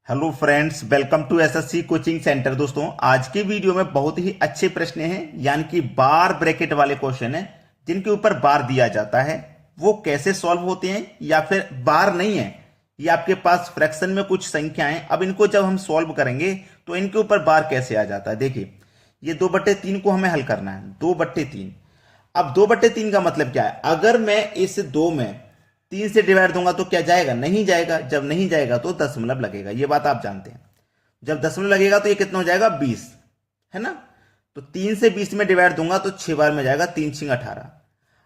Hello friends, welcome to SSC coaching centre. दोस्तों, आज की वीडियो में बहुत ही अच्छे प्रश्न हैं, यानी कि बार ब्रैकेट वाले क्वेश्चन हैं जिनके ऊपर बार दिया जाता है। वो कैसे सॉल्व होते हैं, या फिर बार नहीं है, ये आपके पास फ्रैक्शन में कुछ संख्याएं, अब इनको जब हम सॉल्व करेंगे तो इनके ऊपर बार कैसे आ जाता है। देखिए, ये 2/3 को हमें हल करना है। 2/3, अब 2/3 का मतलब क्या है? अगर मैं इस 2 में 3 से डिवाइड दूंगा तो क्या जाएगा? नहीं जाएगा। जब नहीं जाएगा तो दशमलव लगेगा, ये बात आप जानते हैं। जब दशमलव लगेगा तो ये कितना हो जाएगा? 20, है ना। तो 3 से 20 में डिवाइड दूंगा तो 6 बार में जाएगा, 3 6 18।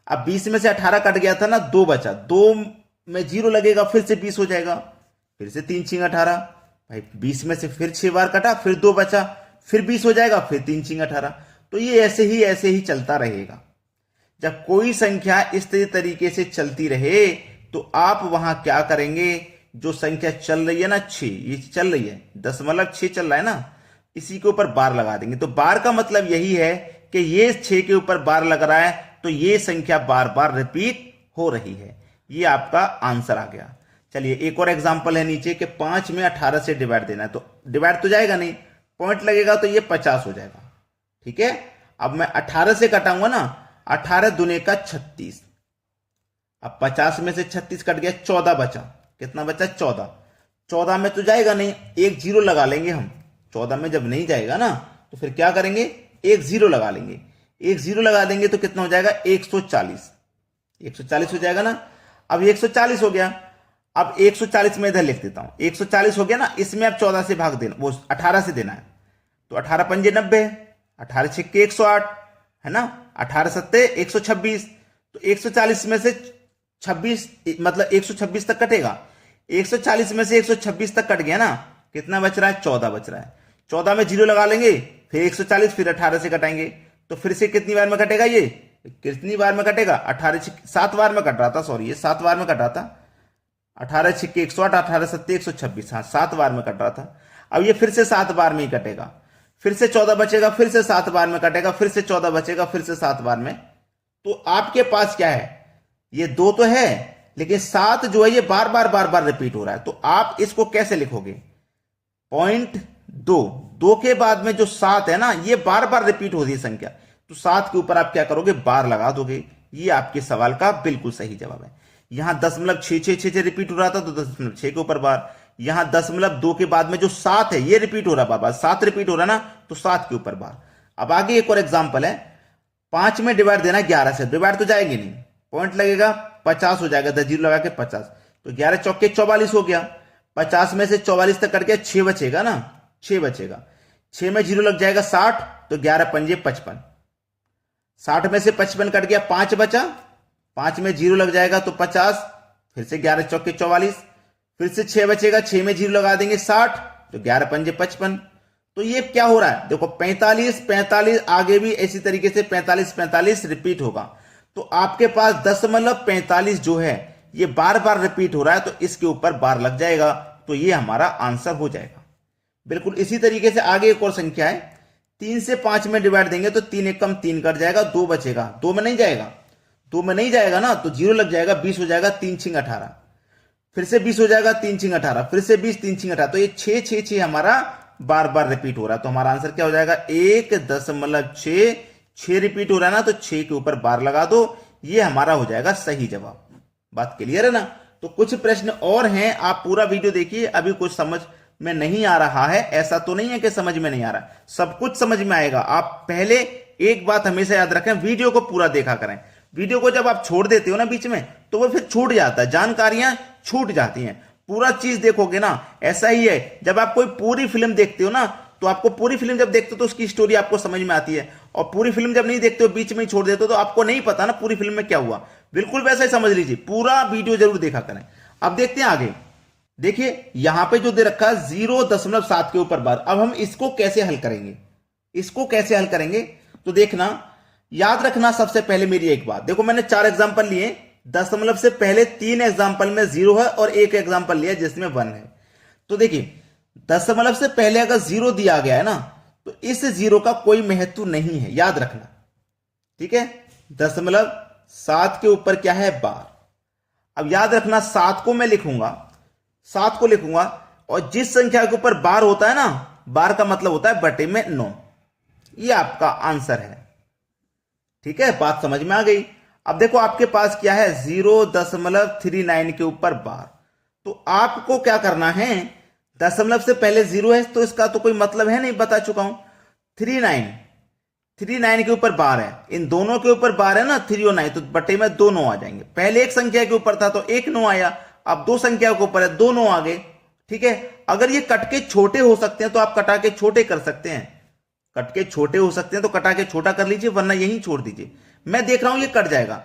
अब 20 में से 18 कट गया था ना, 2 बचा, 2 में 0 लगेगा, फिर से 20 हो जाएगा, फिर से 3 6 18। भाई 20 में से फिर 6 बार कटा, फिर 2 बचा, फिर 20 हो जाएगा, फिर 3 6 18। तो ये ऐसे ही चलता रहेगा। जब कोई संख्या इस तरीके से चलती रहे तो आप वहां क्या करेंगे? जो संख्या चल रही है ना, 6, ये चल रही है, 0.6 चल रहा है ना, इसी के ऊपर बार लगा देंगे। तो बार का मतलब यही है कि ये 6 के ऊपर बार लग रहा है तो ये संख्या बार बार रिपीट हो रही है। ये आपका आंसर आ गया। चलिए, एक और एग्जांपल है नीचे कि 5 में 18 से डिवाइड देना है। तो डिवाइड तो जाएगा नहीं, पॉइंट लगेगा तो ये 50 हो जाएगा। ठीक है, अब मैं 18 से कटाऊंगा ना, 18 दूने का 36। अब 50 में से 36 कट गया, 14 बचा। कितना बचा? 14। 14 में तो जाएगा नहीं, एक जीरो लगा लेंगे हम। 14 में जब नहीं जाएगा ना तो फिर क्या करेंगे? एक जीरो लगा लेंगे। एक जीरो लगा देंगे तो कितना हो जाएगा? 140। 140 हो जाएगा ना। अब 140 हो गया। अब 140 में इधर लिख देता हूं। 140 हो गया ना, इसमें अब 14 से भाग देना, वो 18 से देना है। तो 18 पंजे 90, 18 छिक्के 108, है ना। 18 सत्ते 126। तो 140 में से 26, मतलब 126 तक कटेगा। 140 में से 126 तक कट गया ना, कितना बच रहा है? 14 बच रहा है। 14 में जीरो लगा लेंगे, फिर 140, फिर 18 से कटाएंगे। तो फिर से कितनी बार में कटेगा? ये कितनी बार में कटेगा? 7 बार में कट रहा था, सॉरी, ये 7 बार में कट रहा था। 18 छिक्के 108, 18 सत्ते 126, हाँ 7 बार में कट रहा था। अब ये फिर से 7 बार में ही कटेगा, फिर से 14 बचेगा, फिर से 7 बार में कटेगा, फिर से 14 बचेगा, फिर से 7 बार में। तो आपके पास क्या है? ये 2 तो है, लेकिन 7 जो है ये बार बार रिपीट हो रहा है। तो आप इसको कैसे लिखोगे? 0.2, 2 के बाद में जो 7 है ना, ये बार बार रिपीट हो रही है संख्या, तो 7 के ऊपर आप क्या करोगे? बार लगा दोगे। ये आपके सवाल का बिल्कुल सही जवाब है। यहां 0.666 रिपीट हो रहा था तो 0.6 के ऊपर बार। यहां 0.2 के बाद में जो 7 है ये रिपीट हो रहा है, बाबा 7 रिपीट हो रहा ना, तो 7 के ऊपर बार। अब आगे एक और एग्जांपल है। 5 में डिवाइड देना 11 से, डिवाइड तो जाएगी नहीं, पॉइंट लगेगा, 50 हो जाएगा, 10 जीरो लगा के 50। तो 11 चौके 44 हो गया। 50 में से 44 तक कट गया, 6 बचेगा ना, 6 बचेगा। 6 में जीरो लग जाएगा 60, तो 11 पंजे 55। 60 में से 55 कट गया, 5 बचा, 5 में जीरो लग जाएगा तो 50, फिर से 11 चौके 44, फिर से 6 बचेगा, 6 में जीरो लगा देंगे 60, तो 11 पंजे 55। तो ये क्या हो रहा है? देखो 45 45, आगे भी इसी तरीके से 45 45 रिपीट होगा। तो आपके पास 0.45 जो है ये बार बार रिपीट हो रहा है, तो इसके ऊपर बार लग जाएगा, तो ये हमारा आंसर हो जाएगा। बिल्कुल इसी तरीके से आगे एक और संख्या है। 3 से 5 में डिवाइड देंगे तो 3 एकम 3 कट जाएगा, 2 बचेगा। 2 में नहीं जाएगा, 2 में नहीं जाएगा ना, तो जीरो लग जाएगा, 20 हो जाएगा, 3 6 18, फिर से 20 हो जाएगा, 3 6 18, फिर से 20, 3 6 18। तो ये 6 6 6 हमारा बार बार रिपीट हो रहा है। तो हमारा आंसर क्या हो जाएगा? 1.6। 6 रिपीट हो रहा है ना, तो 6 के ऊपर बार लगा दो, ये हमारा हो जाएगा सही जवाब। बात क्लियर है ना? तो कुछ प्रश्न और हैं, आप पूरा वीडियो देखिए। अभी कुछ समझ में नहीं आ रहा है, ऐसा तो नहीं है कि समझ में नहीं आ रहा, सब कुछ समझ में आएगा। आप पहले एक बात हमेशा याद रखें, वीडियो को पूरा देखा करें। वीडियो को जब आप छोड़ देते हो ना बीच में, तो वो फिर छूट जाता है, जानकारियां छूट जाती हैं। पूरा चीज देखोगे ना, ऐसा ही है। जब आप कोई पूरी फिल्म देखते हो ना, तो आपको पूरी फिल्म जब देखते हो तो उसकी स्टोरी आपको समझ में आती है, और पूरी फिल्म जब नहीं देखते हो, बीच में ही छोड़ देते हो, तो आपको नहीं पता ना पूरी फिल्म में क्या हुआ। बिल्कुल वैसा ही समझ लीजिए, पूरा वीडियो जरूर देखा करें। अब देखते हैं आगे। देखिए यहां पे जो दे रखा है 0.7 के ऊपर बार, अब हम इसको कैसे हल करेंगे? इसको कैसे हल करेंगे? तो देखना, याद रखना सबसे पहले मेरी एक बात। देखो मैंने 4 एग्जांपल लिए, दशमलव से पहले 3 एग्जांपल में 0 है और एक एग्जांपल लिया जिसमें 1 है। तो देखिए दशमलव से पहले अगर 0 दिया गया है ना, तो इस 0 का कोई महत्व नहीं है, याद रखना। ठीक है, 0.7 के ऊपर क्या है? बार। अब याद रखना, 7 को मैं लिखूंगा, 7 को लिखूंगा, और जिस संख्या के ऊपर बार होता है ना, बार का मतलब होता है बटे में 9। ये आपका आंसर है। ठीक है, बात समझ में आ गई। अब देखो आपके पास क्या है, 0.39 के ऊपर बार। तो आपको क्या करना है, दशमलव से पहले 0 है तो इसका तो कोई मतलब है नहीं, बता चुका हूं। 39 के ऊपर बार है, इन दोनों के ऊपर बार है ना, 3 और 9, तो बटे में 2 9 आ जाएंगे। पहले एक संख्या के ऊपर था तो 1 9 आया, अब 2 संख्या के ऊपर है 2 9 आ गए। ठीक है, अगर ये कट के छोटे हो सकते हैं तो आप कटा के छोटे कर सकते हैं, कट के छोटे हो सकते हैं तो कटा के छोटा कर लीजिए, वरना यहीं छोड़ दीजिए। मैं देख रहा हूं ये कट जाएगा,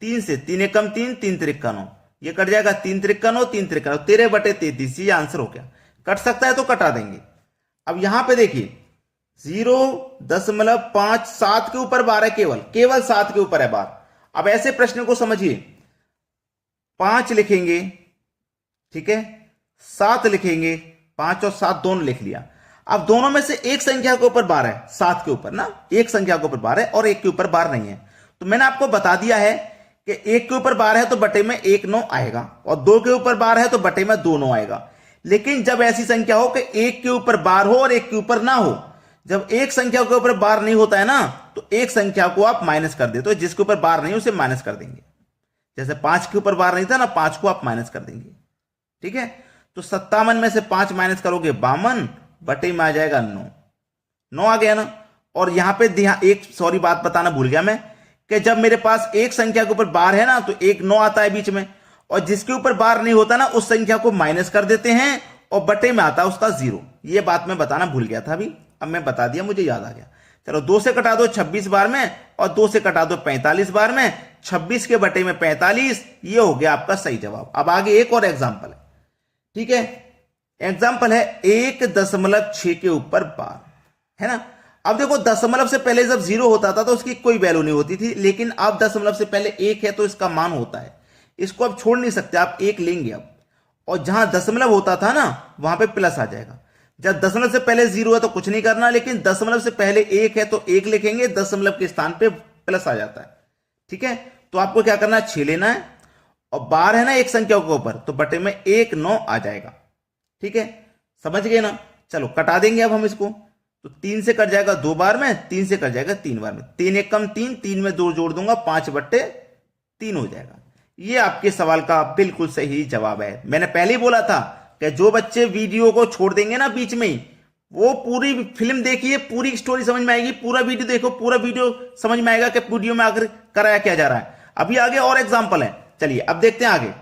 3 से 3 एकम 3, 3 त्रिका 9, ये कट जाएगा, 3 त्रिका 9, 3 त्रिका 9, 13/33, ये आंसर हो गया। कट सकता है तो कटा देंगे। अब यहां पे देखिए 0.57 के ऊपर बार है, केवल 7 के ऊपर है बार। अब ऐसे प्रश्न को समझिए, 5 लिखेंगे, ठीक है, 7 लिखेंगे, 5 और 7 दोनों लिख लिया। अब दोनों में से एक संख्या के ऊपर बार है, 7 के ऊपर ना, एक संख्या के ऊपर बार है और एक के ऊपर बार नहीं है। तो मैंने आपको बता दिया है कि एक के ऊपर बार है तो बटे में 1 9 आएगा, और 2 के ऊपर बार है तो बटे में 2 9 आएगा। लेकिन जब ऐसी संख्या हो कि एक के ऊपर बार हो और एक के ऊपर ना हो, जब एक संख्या के ऊपर बार नहीं होता है ना, तो एक संख्या को आप माइनस कर देते हो, जिसके ऊपर बार नहीं उसे माइनस कर देंगे। जैसे 5 के ऊपर बार नहीं था ना, 5 को आप माइनस कर देंगे। ठीक है, तो 57 में से 5 माइनस करोगे 52, बटे में आ जाएगा 9। 9 आ गया ना। और यहां पे एक सॉरी बात बताना भूल गया मैं, कि जब मेरे पास एक संख्या के ऊपर बार है ना तो एक 9 आता है बीच में, और जिसके ऊपर बार नहीं होता ना उस संख्या को माइनस कर देते हैं और बटे में आता है उसका 0। ये बात मैं बताना भूल गया था अभी, अब मैं बता दिया, मुझे याद आ गया। चलो 2 से कटा दो 26 बार में, और 2 से कटा दो 45 बार में, 26 के बटे में 45, ये हो गया आपका सही जवाब। अब आगे एक और एग्जाम्पल है। ठीक है, एग्जाम्पल है 1.6 के ऊपर बार, है ना। अब देखो दशमलव से पहले जब 0 होता था तो उसकी कोई वैल्यू नहीं होती थी, लेकिन अब दशमलव से पहले 1 है तो इसका मान होता है, इसको आप छोड़ नहीं सकते, आप 1 लेंगे अब। और जहां दशमलव होता था ना वहां पे प्लस आ जाएगा। जब दशमलव से पहले 0 है तो कुछ नहीं करना, लेकिन दशमलव से पहले 1 है तो 1 लिखेंगे, दशमलव के स्थान पे प्लस आ जाता है। ठीक है, तो आपको क्या करना है, 6 लेना है, और बार है ना एक संख्या के ऊपर, तो बटे में 1 9 आ जाएगा। ठीक है, समझ गए ना। चलो कटा देंगे अब हम इसको, तो 3 से कट जाएगा 2 बार में, 3 से कट जाएगा 3 बार में, 3 एकम 3, 3 में 2 जोड़ दूंगा, 5/3 हो जाएगा। ये आपके सवाल का बिल्कुल सही जवाब है। मैंने पहले ही बोला था कि जो बच्चे वीडियो को छोड़ देंगे ना बीच में ही, वो पूरी फिल्म देखिए, पूरी स्टोरी समझ में आएगी, पूरा वीडियो देखो, पूरा वीडियो समझ में आएगा कि वीडियो में आकर कराया क्या जा रहा है। अभी आगे और एग्जाम्पल है, चलिए अब देखते हैं आगे।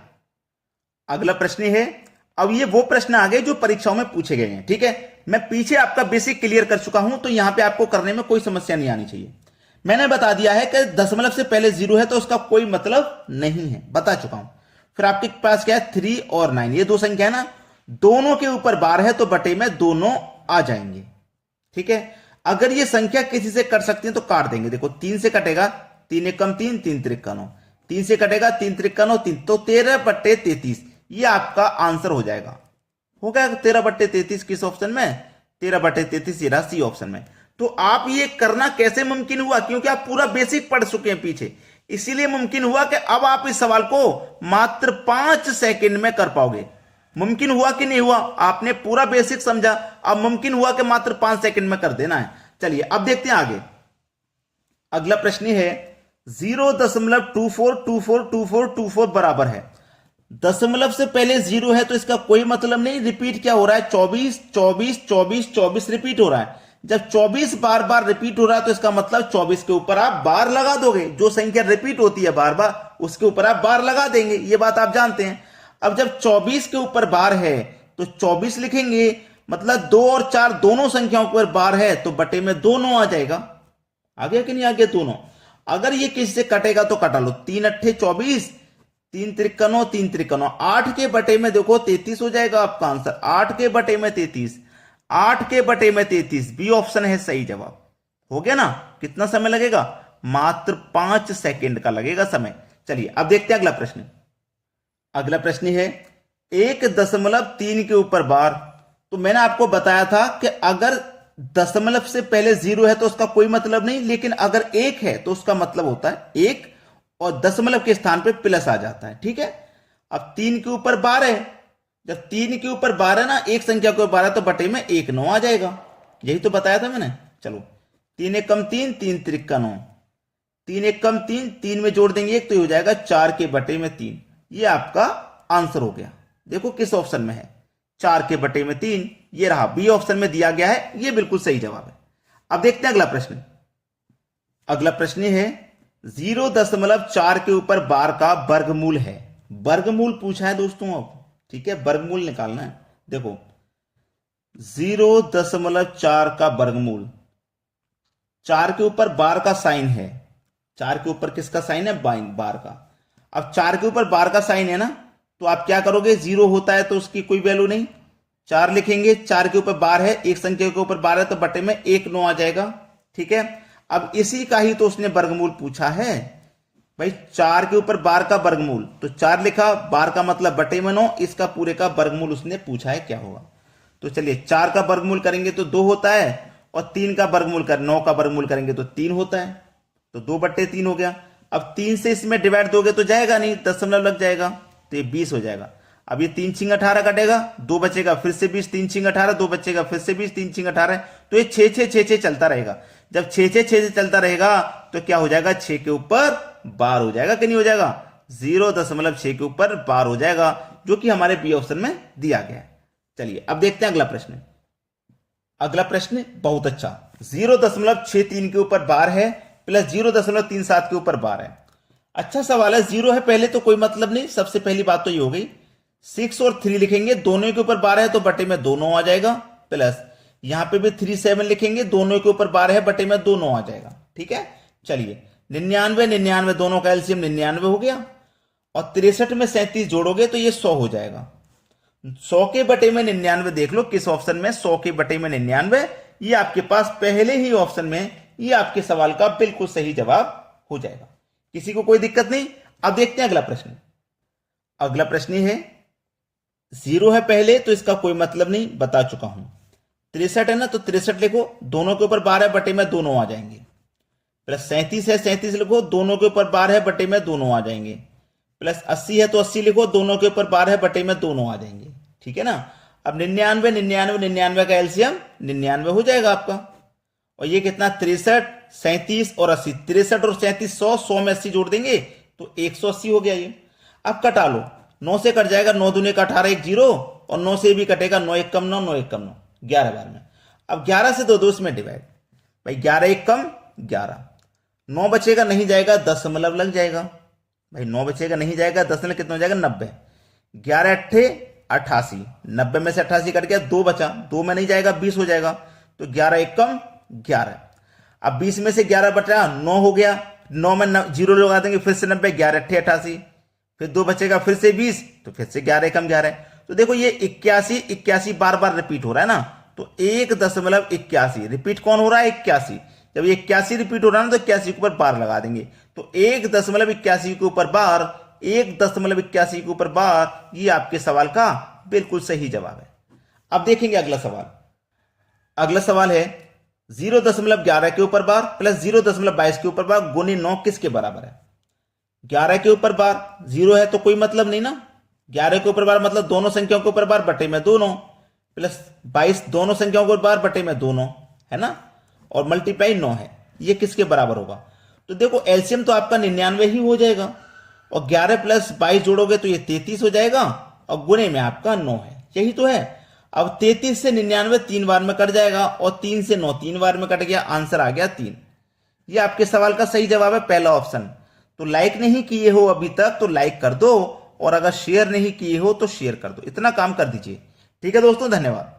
अगला प्रश्न है, अब ये वो प्रश्न आ गए जो परीक्षाओं में पूछे गए हैं। ठीक है, मैं पीछे आपका बेसिक क्लियर कर चुका हूं, तो यहां पे आपको करने में कोई समस्या नहीं आनी चाहिए। मैंने बता दिया है कि दशमलव से पहले 0 है तो उसका कोई मतलब नहीं है, बता चुका हूं। फिर आपके पास क्या है, 3 और 9, ये दो संख्या है ना, दोनों के ऊपर बार है तो बटे में 2 9 आ जाएंगे। ठीक है, अगर ये संख्या किसी से कट सकती है तो काट देंगे। देखो 3 से कटेगा, 3 एकम 3, 3 त्रिका 9, 3 से कटेगा 3 त्रिका 9, 3, तो 13/33, ये आपका आंसर हो जाएगा। हो गया 13/33 किस ऑप्शन में, 13/33 ये रहा सी ऑप्शन में। तो आप ये करना कैसे मुमकिन हुआ, क्योंकि आप पूरा बेसिक पढ़ चुके हैं पीछे, इसीलिए मुमकिन हुआ कि अब आप इस सवाल को मात्र 5 सेकंड में कर पाओगे। मुमकिन हुआ कि नहीं हुआ, आपने पूरा बेसिक समझा, अब मुमकिन हुआ कि मात्र 5 सेकंड में कर देना है। चलिए अब देखते हैं आगे। अगला प्रश्न है 0.24242424 बराबर है, दशमलव से पहले 0 है तो इसका कोई मतलब नहीं, रिपीट क्या हो रहा है, 24 24 24 24 रिपीट हो रहा है। जब 24 बार बार रिपीट हो रहा है तो इसका मतलब 24 के ऊपर आप बार लगा दोगे, जो संख्या रिपीट होती है बार बार उसके ऊपर आप बार लगा देंगे, ये बात आप जानते हैं। अब जब 24 के ऊपर बार है तो 24 लिखेंगे, मतलब 2 और 4 दोनों संख्याओं के ऊपर बार है तो बटे में 2 9 आ जाएगा। आ गया कि नहीं आ गया दोनों। अगर ये किसी से कटेगा तो कटा लो, 3 अट्ठे 24, 3 त्रिका 9, 3 त्रिका 9, 8 के बटे में देखो 33 हो जाएगा आपका आंसर। 8 के बटे में 33, 8 के बटे में 33, बी ऑप्शन है सही जवाब। हो गया ना। कितना समय लगेगा, मात्र 5 सेकंड का लगेगा समय। चलिए अब देखते हैं अगला प्रश्न। अगला प्रश्न है 1.3 के ऊपर बार। तो मैंने आपको बताया था कि अगर दशमलव से पहले 0 है तो उसका कोई मतलब नहीं, लेकिन अगर 1 है तो उसका मतलब होता है 1, और दशमलव के स्थान पे प्लस आ जाता है। ठीक है, अब 3 के ऊपर बार है, जब 3 के ऊपर 12 ना, एक संख्या के ऊपर 12 तो बटे में 1 9 आ जाएगा। यही तो बताया था मैंने। चलो 3 एक कम 3, 3 त्रिक का 9, 3 एक कम 3, 3 में जोड़ देंगे 1 तो हो जाएगा 4 के बटे में 3। ये आपका आंसर हो गया। देखो किस ऑप्शन में है, 4 के बटे में 3, ये रहा बी ऑप्शन में दिया गया है, ये बिल्कुल सही जवाब है। अब देखते हैं अगला प्रश्न। अगला प्रश्न है 0.4 के ऊपर बार का वर्गमूल है। वर्गमूल पूछा है दोस्तों अब, ठीक है, वर्गमूल निकालना है। देखो 0.4 का वर्गमूल, 4 के ऊपर बार का साइन है, 4 के ऊपर किसका साइन है, बार का। अब 4 के ऊपर बार का साइन है ना, तो आप क्या करोगे, 0 होता है तो उसकी कोई वैल्यू नहीं, 4 लिखेंगे, 4 के ऊपर बार है, एक संख्या के ऊपर बार है तो बटे में 1 9 आ जाएगा, ठीक है। अब इसी का ही तो उसने वर्गमूल पूछा है भाई, 4 के ऊपर बार का वर्गमूल, तो 4 लिखा, बार का मतलब बटे में 9, इसका पूरे का वर्गमूल उसने पूछा है क्या होगा। तो चलिए 4 का वर्गमूल करेंगे तो 2 होता है, और 3 का वर्गमूल कर 9 का वर्गमूल करेंगे तो 3 होता है, तो 2/3 हो गया। अब 3 से इसमें डिवाइड दोगे तो जाएगा नहीं, दशमलव लग जाएगा, तो ये 20 हो जाएगा। अब ये 3 छिंग 18 कटेगा, 2 बचेगा, फिर से 20, 3 छिंग 18, 2 बचेगा, फिर से 20, 3 छिंग 18, तो ये 6 6 6 6 चलता रहेगा। जब 6 6 6 चलता रहेगा तो क्या हो जाएगा, 6 के ऊपर बार हो जाएगा कि नहीं हो जाएगा, 0.6 के ऊपर बार हो जाएगा, जो कि हमारे बी ऑप्शन में दिया गया है। चलिए अब देखते हैं अगला प्रश्न। अगला प्रश्न बहुत अच्छा, 0.63 के ऊपर बार है प्लस 0.37 के ऊपर बार है। अच्छा सवाल है, 0 है पहले तो कोई मतलब नहीं, सबसे पहली बात तो ये हो गई। 6 और 3 लिखेंगे, दोनों के ऊपर बार है तो बटे में 2 9 आ जाएगा, प्लस यहां पे भी 3 7 लिखेंगे, दोनों के ऊपर बार है, बटे में 2 9 आ जाएगा, ठीक है। चलिए 99 99 दोनों का एलसीएम 99 हो गया, और 63 में 37 जोड़ोगे तो ये 100 हो जाएगा। 100 के बटे में 99 देख लो किस ऑप्शन में, 100 के बटे में 99, ये आपके पास पहले ही ऑप्शन में, ये आपके सवाल का बिल्कुल सही जवाब हो जाएगा। किसी को कोई दिक्कत नहीं। अब देखते हैं अगला प्रश्न। अगला प्रश्न है, 0 है पहले तो इसका कोई मतलब नहीं, बता चुका हूं। 63 है ना, तो 63 लिखो, दोनों के ऊपर बार है, बटे में 2 9 आ जाएंगे, प्लस 37 है, 37 लिखो, दोनों के ऊपर बार है, बटे में 2 9 आ जाएंगे, प्लस 80 है तो 80 लिखो, दोनों के ऊपर बार है, बटे में 2 9 आ जाएंगे, ठीक है ना। अब 99 99 99 का एलसीएम 99 हो जाएगा आपका, और ये कितना, 63 37 और 80, 63 और 37 100, 100 में 80 जोड़ देंगे तो 180 हो गया ये। अब कटा लो, 9 से कट जाएगा, 9 दूने का 18, 1 0, और 9 से भी कटेगा, 9 1 कम 9, 9 1 कम 9, 11 बार में। अब 11 से 2 इसमें डिवाइड, भाई 11 1 कम 11, 9 बचेगा नहीं जाएगा, दशमलव लग जाएगा, भाई 9 बचेगा नहीं जाएगा, दशमलव कितना हो जाएगा, 90, 11 8 88, 90 में से 88 कट गया, 2 बचा, 2 में नहीं जाएगा, 20 हो जाएगा, तो 11 1 कम 11। अब 20 में से 11 बचा, 9 हो गया, 9 में 0 लगा देंगे, फिर से 90, 11 8 88, फिर 2 बचेगा, फिर से 20, तो फिर से 11 कम 11। तो देखो ये 81 81 बार बार रिपीट हो रहा है ना, तो 1.81 रिपीट कौन हो रहा है, 81। जब ये 81 रिपीट हो रहा है ना, तो 81 के ऊपर बार लगा देंगे, तो 1.81 के ऊपर बार, 1.81 के ऊपर बार, ये आपके सवाल का बिल्कुल सही जवाब है। अब देखेंगे अगला सवाल। अगला सवाल है 0.11 के ऊपर बार प्लस 0.22 के ऊपर बार गुने 9 किसके बराबर है। 11 के ऊपर बार, 0 है तो कोई मतलब नहीं ना, 11 के ऊपर बार मतलब दोनों संख्याओं के ऊपर बार बटे में 2 9, प्लस 22 दोनों संख्याओं के ऊपर बार बटे में 2 9 है ना, और मल्टीप्लाई 9 है, ये किसके बराबर होगा। तो देखो एलसीएम तो आपका 99 ही हो जाएगा, और 11 प्लस 22 जोड़ोगे तो ये 33 हो जाएगा, और गुणे में आपका 9 है, यही तो है। अब 33 से 99 3 बार में कट जाएगा, और 3 से 9 3 बार में कट गया, आंसर आ गया 3। ये आपके सवाल का सही जवाब है, पहला ऑप्शन। तो लाइक नहीं किए हो अभी तक तो लाइक कर दो, और अगर शेयर नहीं किए हो तो शेयर कर दो, इतना काम कर दीजिए, ठीक है दोस्तों, धन्यवाद।